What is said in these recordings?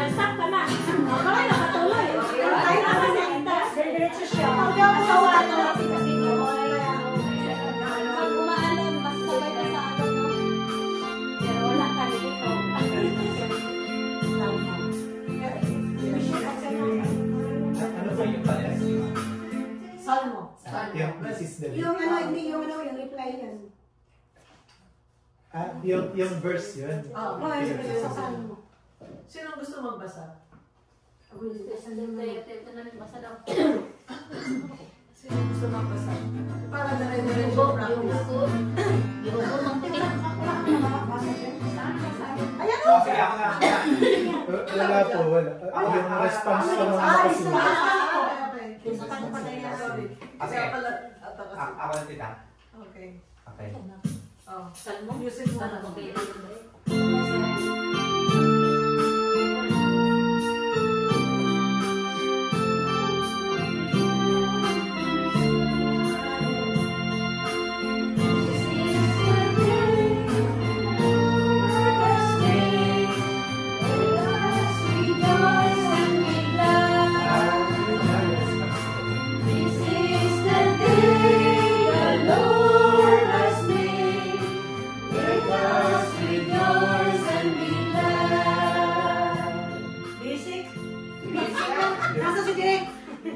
Bagsak ka na. Okay, nakatuloy. Tayo naman na kita. Diretso siya. Huwag yung asawa na natin kasi ito. Pag umaalon, mas sabay ka sa alon, no? Pero wala ka dito. Ano ba yung pares? Salmo. Yung ano, hindi yung ano, yung reply yan. Yung verse yun. Oo, sa Salmo. Sino gusto magbasa? Sino gusto magbasa? Para dire-diretso practice. Ayan o! Okay, ako na. Wala po, wala. Yung response ko naman kasi. Ako na tita. Okay. Okay. Oh, music mo na.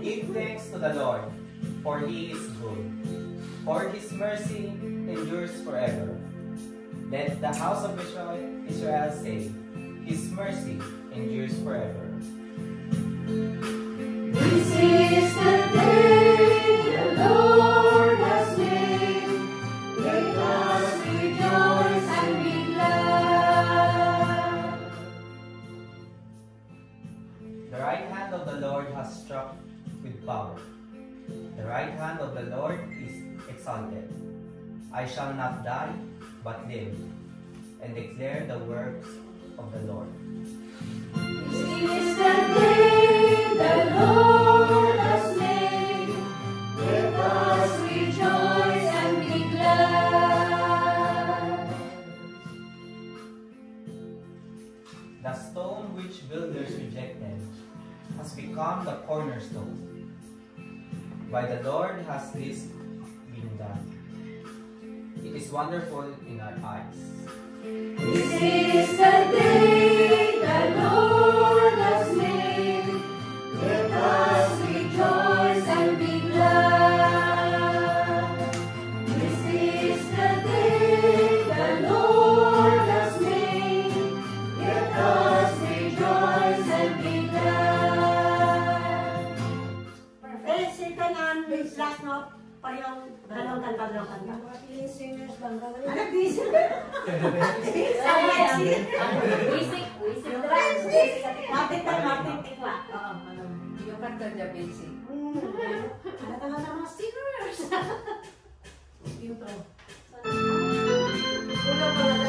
Give thanks to the Lord, for He is good, for His mercy endures forever. Let the house of Israel say, His mercy endures forever. This is the day the Lord has made. Let us rejoice and be glad. The right hand of the Lord has struck with power. The right hand of the Lord is exalted. I shall not die, but live, and declare the works of the Lord. This is the day the Lord has made. Let us rejoice and be glad. The stone which builders rejected has become the cornerstone. By the Lord has this been done. It is wonderful in our eyes. This is the day the Lord has made. Let us rejoice and be glad. This is the day the Lord has made. Let us rejoice and be glad. Perfect. Second and last note. Parang dalawang kanta. Singers bang gawin? Ano, busy? Basic. Matik ba? Oo, yung kanta niya basic. Ano mga singers? Intro. Wala pala na.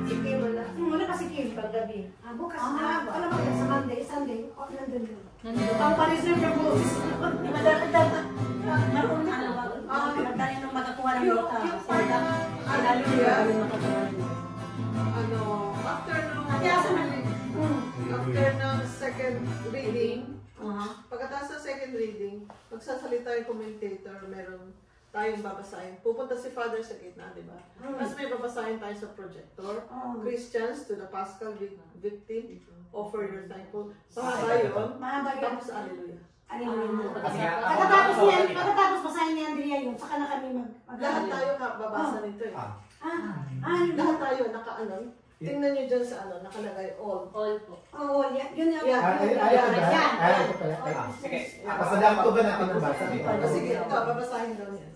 Sige, wala. Wala kasi Kim paggabi. Bukas na. Wala ba sa Monday, Sunday? O, nandun yun. Ang pa-reserve yung books. Di ba dapat naroon na ano ba? Magdali nung makakuha ng nota. After ng second reading, pagkatapos ng second reading, magsasalita yung commentator, meron tayong babasahin. Pupunta si Father sa gitna, di ba? Tapos may babasahin tayo sa projector. Christians to the Paschal victim, offer your thankful. Mahaba yun. Tapos Alleluia. Pagkatapos basahin ni Andrea yun, saka na kami Lahat tayo babasa nito eh. Lahat tayo naka-anon. Tingnan nyo dyan sa ano, nakalagay all. All po. Oo, yun yung... Ito pala. Sige. Pasadaan ko ba natin ang basa? Sige, ito, babasahin daw niya.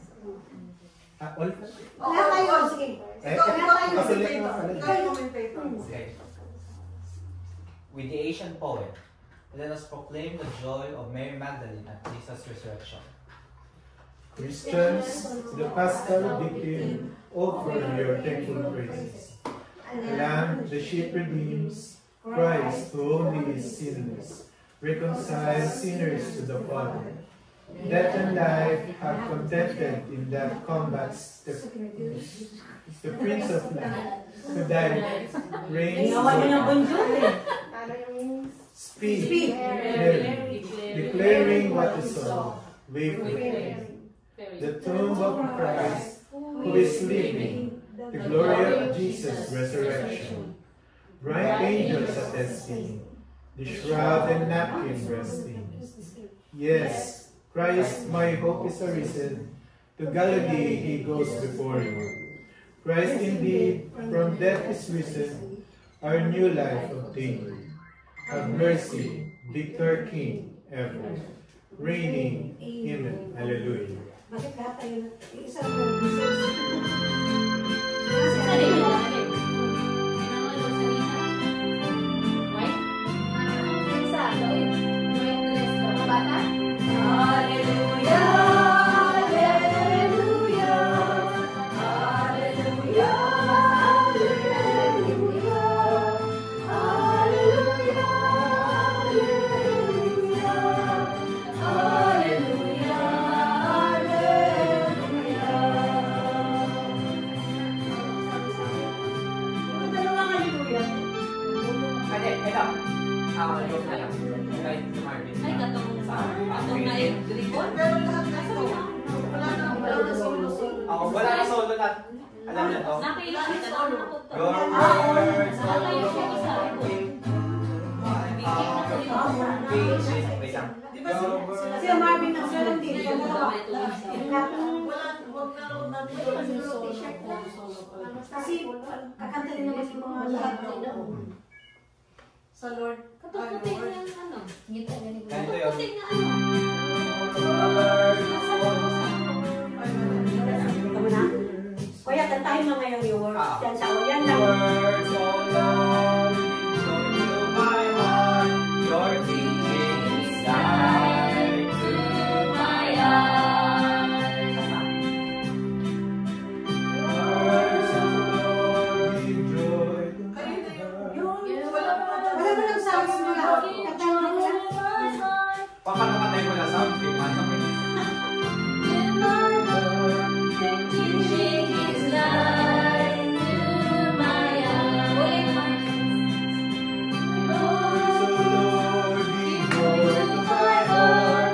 All? Lahat tayo, sige. Ikaw yung Pasulit mo. commentator. Okay. With the Asian poet, let us proclaim the joy of Mary Magdalene at Jesus' resurrection. Christians, the Paschal victim, offer your thankful praises. The Lamb, the sheep redeems, Christ, who only is sinless, reconciles sinners to the Father. Death and life have contended in that combats the Prince of Life, who died, reigns. Speak, Speak. clearly, declaring what is so. Wayfaring, the tomb of Christ, who is sleeping, the glory of Jesus' resurrection. Bright angels attesting, the shroud and napkin resting. Yes, Christ, my hope is arisen. To Galilee he goes before you. Christ indeed from death is risen, our new life obtained. Have mercy, victor King ever, reigning in Hallelujah. Bakit lahat tayo isang Jesus? Pero lahat na ito, wala na solo-solo. Wala na solo na. Alam niyo to? Your words, wait lang. Di ba Si Marvin ang sila din. wag na raw natin yung solo. Kasi kakanta din naman yung mga lahat na Sa Lord, Katuputin na yung ano. Ganito yun. Katuputin na ano. Tama na? Kuya, kantahin mo ngayon yung words. Yan sa yan lang. Words, oh Lord, into my heart, your teaching is light to my eyes. Words of Lord, give joy to my kayo na heart. yun. Wala pa na. Wala mo lang sa akin mga kantahin mo kuya. Paano matay mo na sound? Paano mo? Words of Lord, give joy to my heart.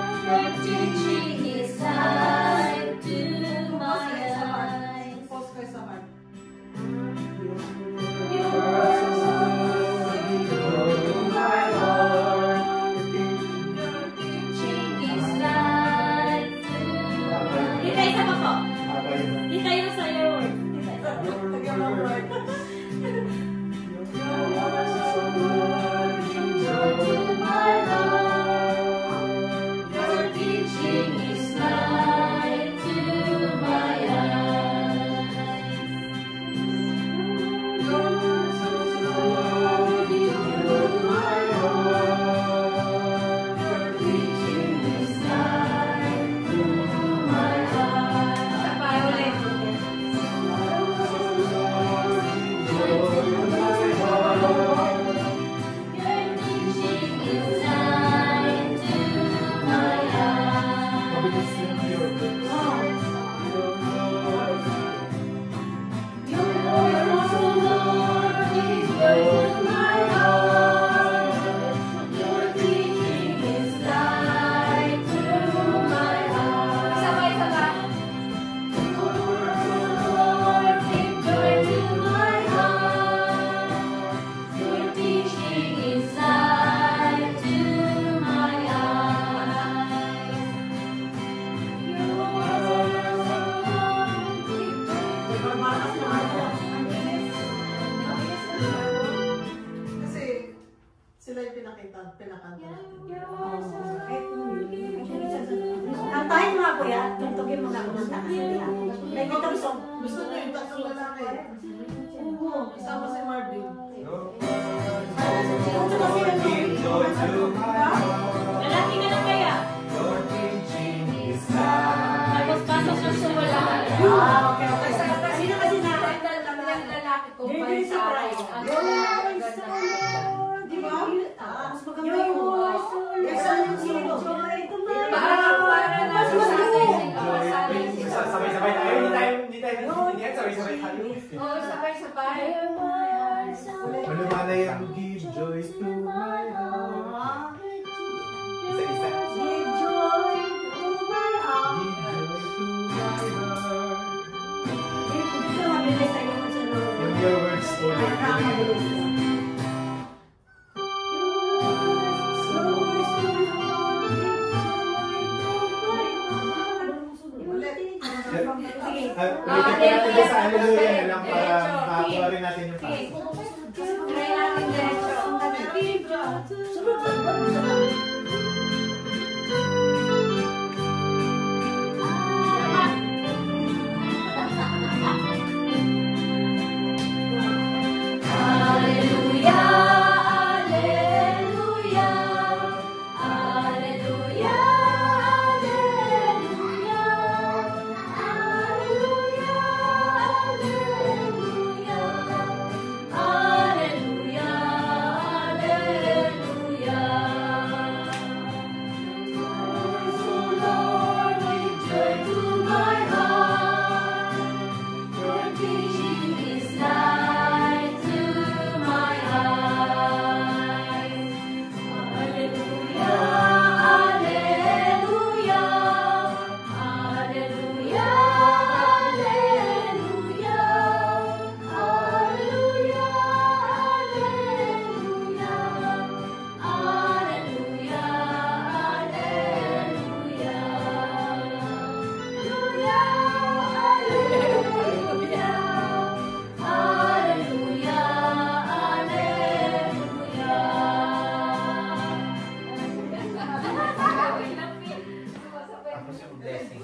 Pause kayo sa heart. Words of Lord, give joy to my heart. Dito isa pa po. Abay na. Dito yung sa'yo. Tagyan mo, Lord. Mabilis yung your words. Kasi sila yung pinakanta natin. Kantahin mo nga kuya. Tugtugin mo nga kung nanta ka sa diyan. May gitong song. Gusto niyo yung tatlong lalaki. Isama si Marvin. Give joy to my heart. Lalaki ka lang kaya. Your teaching is light. Tapos pasok ng sumula. Okay. Sino kasi na? Dirty surprise. Di ba? Mas maganda yung kaysa yung sino. Mas maganda. Sabay-sabay tayo. Hindi yan. Sabay-sabay tayo. Malumanay ang give joy to my heart. ulitin ko natin din sa hallelujah na lang para makakuha rin natin yung Okay. pasok. Try natin diretso. Tapos yung blessing.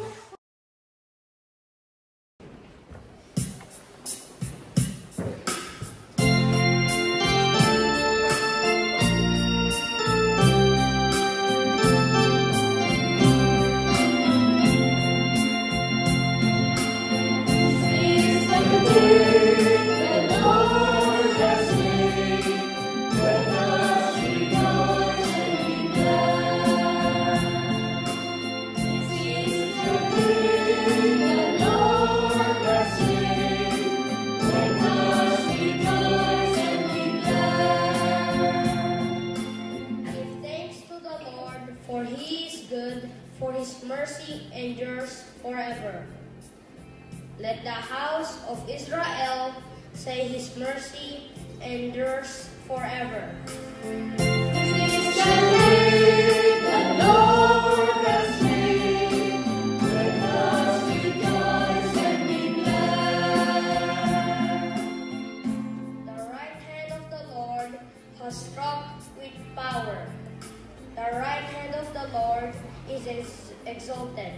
Give thanks to the Lord, for he is good, for his mercy endures forever. Let the house of Israel say his mercy endures forever. The right hand of the Lord has struck with power. The right hand of the Lord is exalted.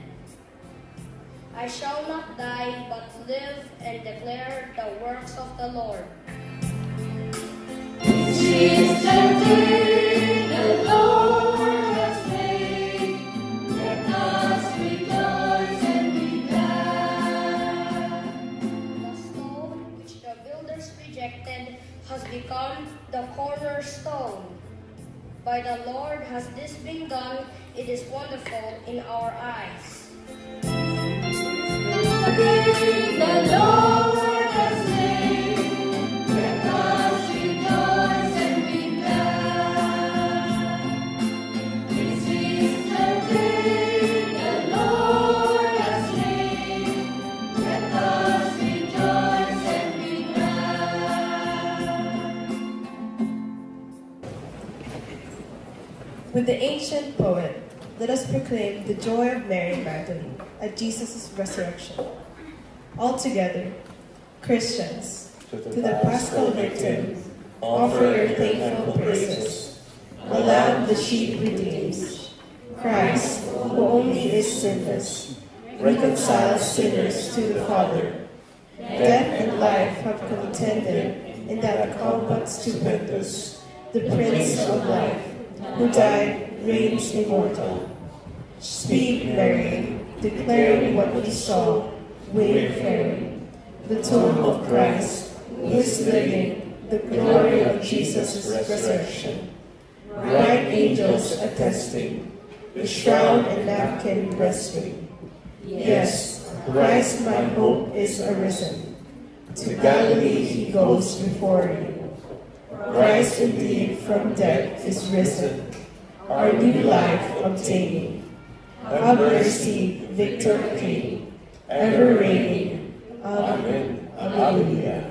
I shall not die, but live and declare the works of the Lord. The stone which the builders rejected has become the cornerstone. By the Lord has this been done, it is wonderful in our eyes. With the ancient poet, let us proclaim the joy of Mary Magdalene at Jesus' resurrection. Altogether, Christians, to the Paschal victim, offer your thankful praises. The Lamb the sheep redeems, Christ, who only is sinless, reconciles sinners to the Father. Death and life have contended in that combat stupendous. The Prince of Life, who died, reigns immortal. Speak, Mary, declaring what we saw, wayfaring, the tomb of Christ, his living, the glory of Jesus' resurrection. Bright angels attesting, the shroud and napkin resting. Yes, Christ my hope is arisen. To Galilee he goes before you. Christ indeed from death is risen, our new life obtaining. Have mercy, Victor King, ever reigning. Amen. Alleluia.